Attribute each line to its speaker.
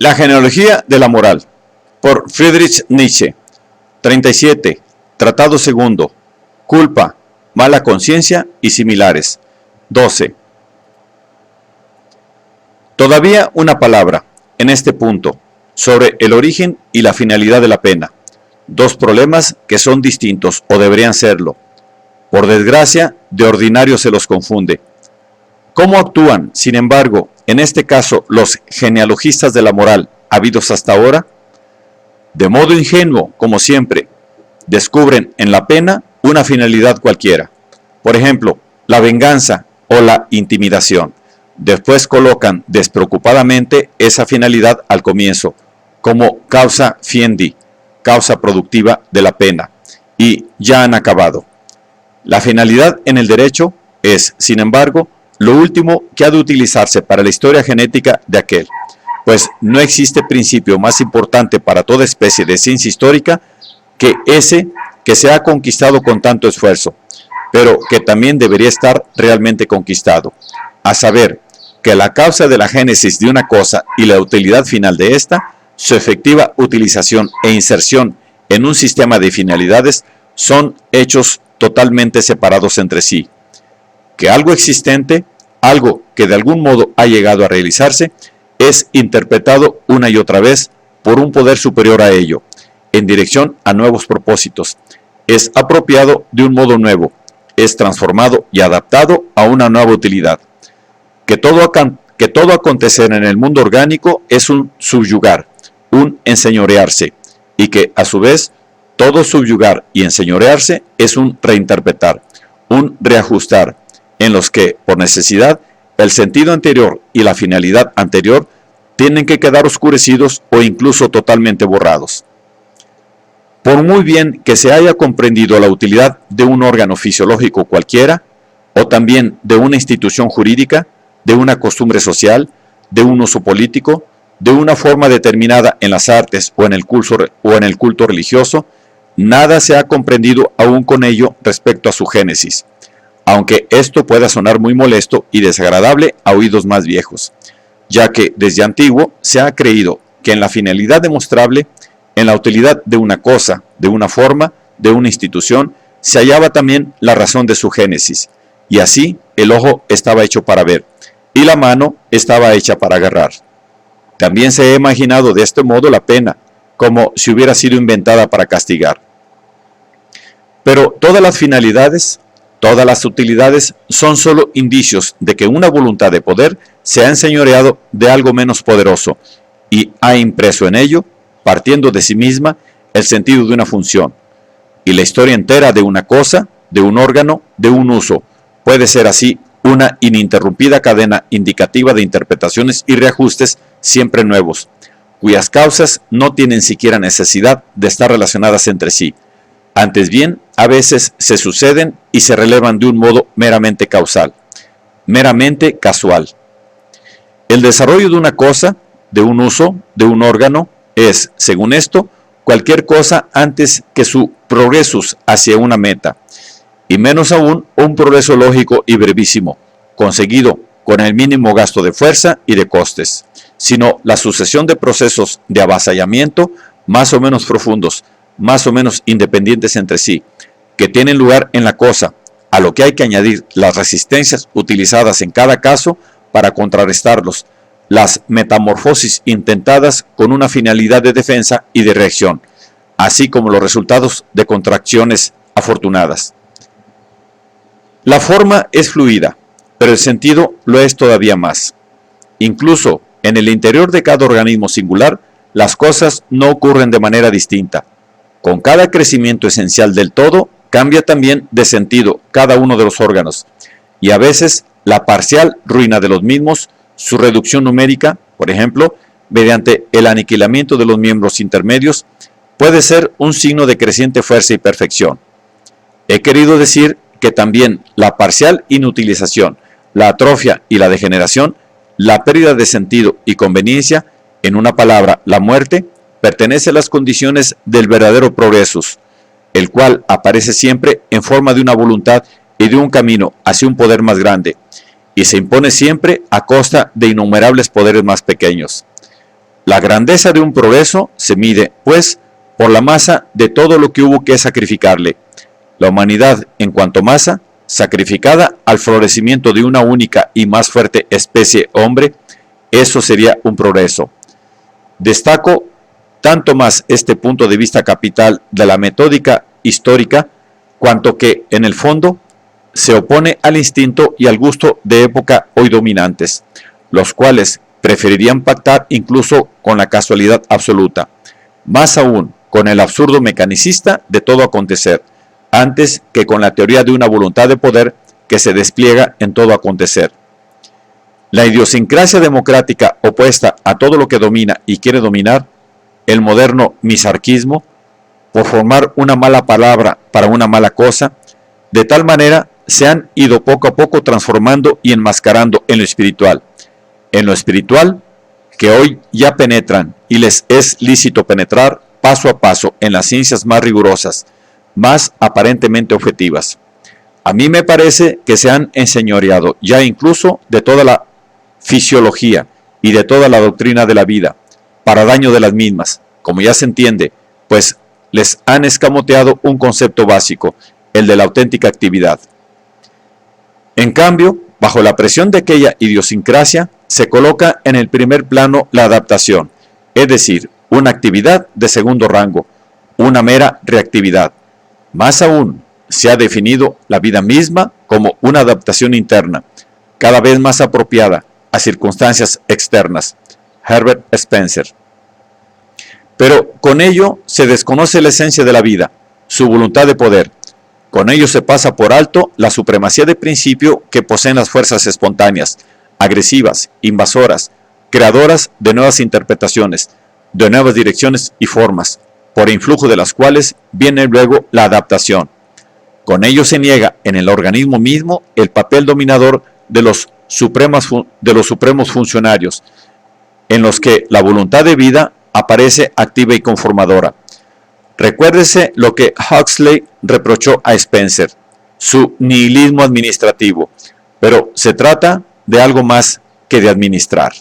Speaker 1: La genealogía de la moral, por Friedrich Nietzsche. 37. Tratado segundo. Culpa, mala conciencia y similares. 12. Todavía una palabra, en este punto, sobre el origen y la finalidad de la pena. Dos problemas que son distintos, o deberían serlo. Por desgracia, de ordinario se los confunde. ¿Cómo actúan, sin embargo, en este caso, los genealogistas de la moral habidos hasta ahora? De modo ingenuo, como siempre, descubren en la pena una finalidad cualquiera. Por ejemplo, la venganza o la intimidación. Después colocan despreocupadamente esa finalidad al comienzo, como causa fiendi, causa productiva de la pena, y ya han acabado. La finalidad en el derecho es, sin embargo, lo último que ha de utilizarse para la historia genética de aquel, pues no existe principio más importante para toda especie de ciencia histórica que ese que se ha conquistado con tanto esfuerzo, pero que también debería estar realmente conquistado, a saber, que la causa de la génesis de una cosa y la utilidad final de ésta, su efectiva utilización e inserción en un sistema de finalidades, son hechos totalmente separados entre sí. Que algo existente, algo que de algún modo ha llegado a realizarse, es interpretado una y otra vez por un poder superior a ello, en dirección a nuevos propósitos, es apropiado de un modo nuevo, es transformado y adaptado a una nueva utilidad. Que todo acontecer en el mundo orgánico es un subyugar, un enseñorearse, y que a su vez todo subyugar y enseñorearse es un reinterpretar, un reajustar, en los que, por necesidad, el sentido anterior y la finalidad anterior tienen que quedar oscurecidos o incluso totalmente borrados. Por muy bien que se haya comprendido la utilidad de un órgano fisiológico cualquiera, o también de una institución jurídica, de una costumbre social, de un uso político, de una forma determinada en las artes o en el culto religioso, nada se ha comprendido aún con ello respecto a su génesis, aunque esto pueda sonar muy molesto y desagradable a oídos más viejos, ya que desde antiguo se ha creído que en la finalidad demostrable, en la utilidad de una cosa, de una forma, de una institución, se hallaba también la razón de su génesis, y así el ojo estaba hecho para ver, y la mano estaba hecha para agarrar. También se ha imaginado de este modo la pena, como si hubiera sido inventada para castigar. Pero todas las finalidades, todas las utilidades son solo indicios de que una voluntad de poder se ha enseñoreado de algo menos poderoso y ha impreso en ello, partiendo de sí misma, el sentido de una función. Y la historia entera de una cosa, de un órgano, de un uso, puede ser así una ininterrumpida cadena indicativa de interpretaciones y reajustes siempre nuevos, cuyas causas no tienen siquiera necesidad de estar relacionadas entre sí. Antes bien, a veces se suceden y se relevan de un modo meramente causal, meramente casual. El desarrollo de una cosa, de un uso, de un órgano, es, según esto, cualquier cosa antes que su progresus hacia una meta, y menos aún un progreso lógico y brevísimo, conseguido con el mínimo gasto de fuerza y de costes, sino la sucesión de procesos de avasallamiento más o menos profundos, más o menos independientes entre sí, que tienen lugar en la cosa, a lo que hay que añadir las resistencias utilizadas en cada caso para contrarrestarlos, las metamorfosis intentadas con una finalidad de defensa y de reacción, así como los resultados de contracciones afortunadas. La forma es fluida, pero el sentido lo es todavía más. Incluso en el interior de cada organismo singular, las cosas no ocurren de manera distinta. Con cada crecimiento esencial del todo, cambia también de sentido cada uno de los órganos, y a veces la parcial ruina de los mismos, su reducción numérica, por ejemplo, mediante el aniquilamiento de los miembros intermedios, puede ser un signo de creciente fuerza y perfección. He querido decir que también la parcial inutilización, la atrofia y la degeneración, la pérdida de sentido y conveniencia, en una palabra, la muerte, pertenece a las condiciones del verdadero progresus, el cual aparece siempre en forma de una voluntad y de un camino hacia un poder más grande, y se impone siempre a costa de innumerables poderes más pequeños. La grandeza de un progreso se mide, pues, por la masa de todo lo que hubo que sacrificarle. La humanidad, en cuanto masa, sacrificada al florecimiento de una única y más fuerte especie hombre, eso sería un progreso. Destaco tanto más este punto de vista capital de la metódica histórica, cuanto que, en el fondo, se opone al instinto y al gusto de época hoy dominantes, los cuales preferirían pactar incluso con la casualidad absoluta, más aún con el absurdo mecanicista de todo acontecer, antes que con la teoría de una voluntad de poder que se despliega en todo acontecer. La idiosincrasia democrática opuesta a todo lo que domina y quiere dominar, el moderno misarquismo, por formar una mala palabra para una mala cosa, de tal manera se han ido poco a poco transformando y enmascarando en lo espiritual. En lo espiritual, que hoy ya penetran y les es lícito penetrar paso a paso en las ciencias más rigurosas, más aparentemente objetivas. A mí me parece que se han enseñoreado ya incluso de toda la fisiología y de toda la doctrina de la vida, para daño de las mismas, como ya se entiende, pues les han escamoteado un concepto básico, el de la auténtica actividad. En cambio, bajo la presión de aquella idiosincrasia, se coloca en el primer plano la adaptación, es decir, una actividad de segundo rango, una mera reactividad. Más aún, se ha definido la vida misma como una adaptación interna, cada vez más apropiada a circunstancias externas. Herbert Spencer. Pero con ello se desconoce la esencia de la vida, su voluntad de poder. Con ello se pasa por alto la supremacía de principio que poseen las fuerzas espontáneas, agresivas, invasoras, creadoras de nuevas interpretaciones, de nuevas direcciones y formas, por influjo de las cuales viene luego la adaptación. Con ello se niega en el organismo mismo el papel dominador de los supremos funcionarios, en los que la voluntad de vida aparece activa y conformadora. Recuérdese lo que Huxley reprochó a Spencer, su nihilismo administrativo, pero se trata de algo más que de administrar.